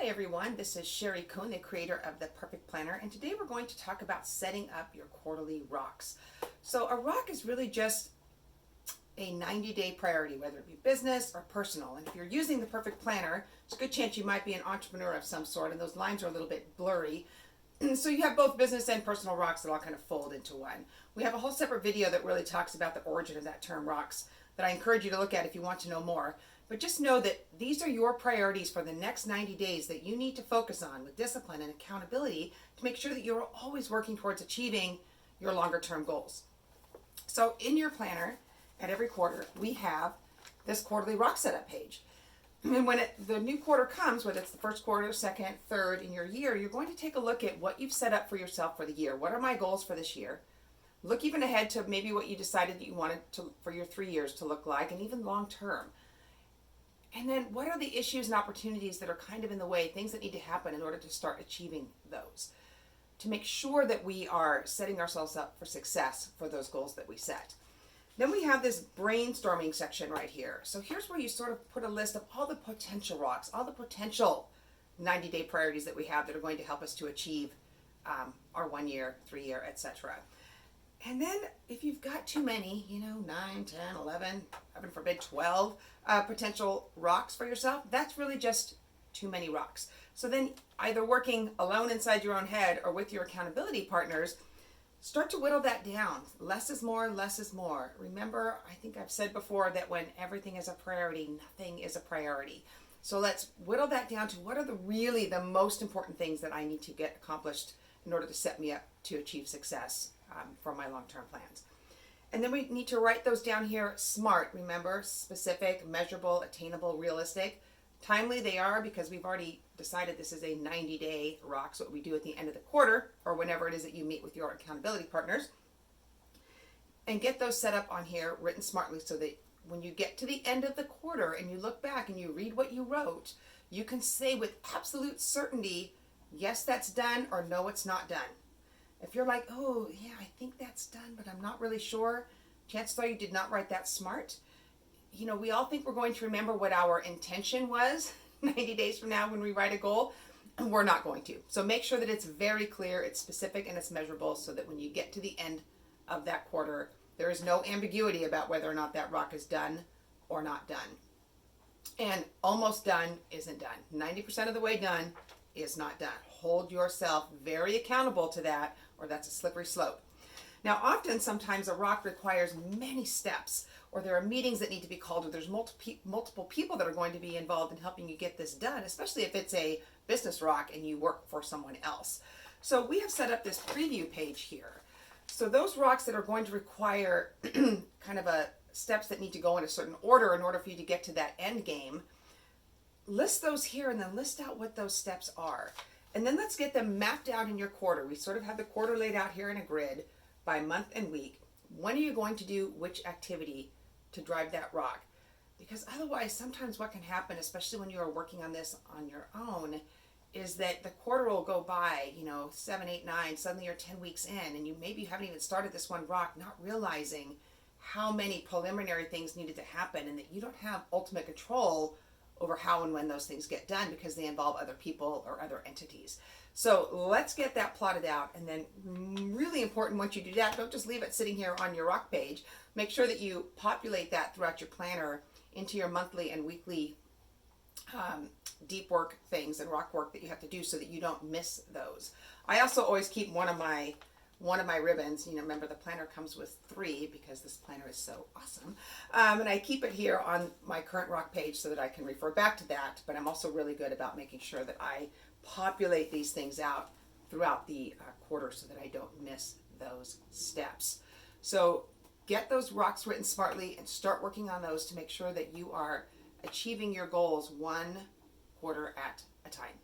Hi everyone, this is Cheri Kuhn, the creator of The Perfect Planner, and today we're going to talk about setting up your quarterly rocks. So a rock is really just a 90-day priority, whether it be business or personal. And if you're using The Perfect Planner, it's a good chance you might be an entrepreneur of some sort, and those lines are a little bit blurry. So you have both business and personal rocks that all kind of fold into one. We have a whole separate video that really talks about the origin of that term rocks that I encourage you to look at if you want to know more. But just know that these are your priorities for the next 90 days that you need to focus on with discipline and accountability to make sure that you're always working towards achieving your longer term goals. So in your planner, at every quarter, we have this quarterly rock setup page. And when the new quarter comes, whether it's the first quarter, second, third in your year, you're going to take a look at what you've set up for yourself for the year. What are my goals for this year? Look even ahead to maybe what you decided that you wanted to, for your 3 years to look like, and even long term. And then what are the issues and opportunities that are kind of in the way, things that need to happen in order to start achieving those, to make sure that we are setting ourselves up for success for those goals that we set. Then we have this brainstorming section right here. So here's where you sort of put a list of all the potential rocks, all the potential 90-day priorities that we have that are going to help us to achieve our 1 year, 3 year, etc. And then if you've got too many, 9, 10, 11, heaven forbid 12 potential rocks for yourself, that's really just too many rocks. So then either working alone inside your own head or with your accountability partners, start to whittle that down. Less is more, less is more. Remember, I think I've said before that when everything is a priority, nothing is a priority. So let's whittle that down to what are the most important things that I need to get accomplished in order to set me up to achieve success for my long-term plans. And then we need to write those down here SMART. Remember, specific, measurable, attainable, realistic. Timely they are because we've already decided this is a 90-day rock, so what we do at the end of the quarter or whenever it is that you meet with your accountability partners. And get those set up on here, written smartly, so that when you get to the end of the quarter and you look back and you read what you wrote, you can say with absolute certainty, yes, that's done, or no, it's not done. If you're like, oh, yeah, I think that's done, but I'm not really sure, chances are you did not write that SMART. We all think we're going to remember what our intention was 90 days from now when we write a goal, and we're not going to. So make sure that it's very clear, it's specific, and it's measurable so that when you get to the end of that quarter, there is no ambiguity about whether or not that rock is done or not done. And almost done isn't done. 90% of the way done is not done. Hold yourself very accountable to that, or that's a slippery slope. Now, sometimes a rock requires many steps, or there are meetings that need to be called, or there's multiple people that are going to be involved in helping you get this done, especially if it's a business rock and you work for someone else. So we have set up this preview page here. So those rocks that are going to require kind of steps that need to go in a certain order in order for you to get to that end game, list those here and then list out what those steps are. And then let's get them mapped out in your quarter. We sort of have the quarter laid out here in a grid by month and week. When are you going to do which activity to drive that rock? Because otherwise, sometimes what can happen, especially when you are working on this on your own, is that the quarter will go by, 7, 8, 9, suddenly you're 10 weeks in, and you haven't even started this one rock, not realizing how many preliminary things needed to happen and that you don't have ultimate control over how and when those things get done because they involve other people or other entities. So let's get that plotted out, and then really important, once you do that, don't just leave it sitting here on your rock page. Make sure that you populate that throughout your planner into your monthly and weekly deep work things and rock work that you have to do so that you don't miss those. I also always keep one of my ribbons. Remember, the planner comes with 3 because this planner is so awesome. And I keep it here on my current rock page so that I can refer back to that. But I'm also really good about making sure that I populate these things out throughout the quarter so that I don't miss those steps. So get those rocks written smartly and start working on those to make sure that you are achieving your goals 1 quarter at a time.